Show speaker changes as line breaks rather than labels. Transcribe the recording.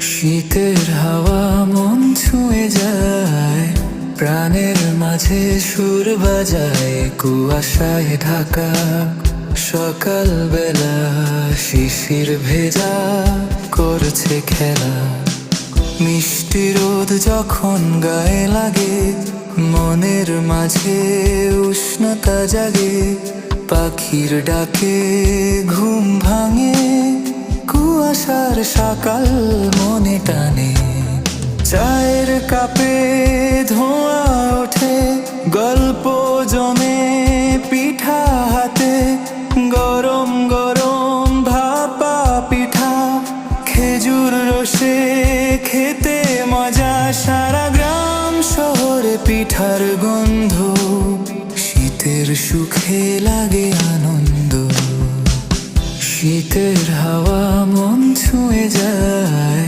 শীতের হাওয়া মন ছুঁয়ে যায়, প্রাণের মাঝে সুর বাজায়। কুয়াশায় ঢাকা সকাল বেলা, শিশির ভেজা করছে খেলা। মিষ্টি রোদ যখন গায়ে লাগে, মনের মাঝে উষ্ণতা জাগে। পাখির ডাকে ঘুম ভাঙে, কুয়াশার সকাল মনে টানে। চায়ের কাপে ধোঁয়া ওঠে, গল্প জমে পিঠা হাতে। গরম গরম ভাপা পিঠা, খেজুর রসে খেতে মজা। সারা গ্রাম শহরে পিঠার গন্ধ, শীতের সুখে লাগে আনন্দ। শীতের হাওয়া মন ছুঁয়ে যায়,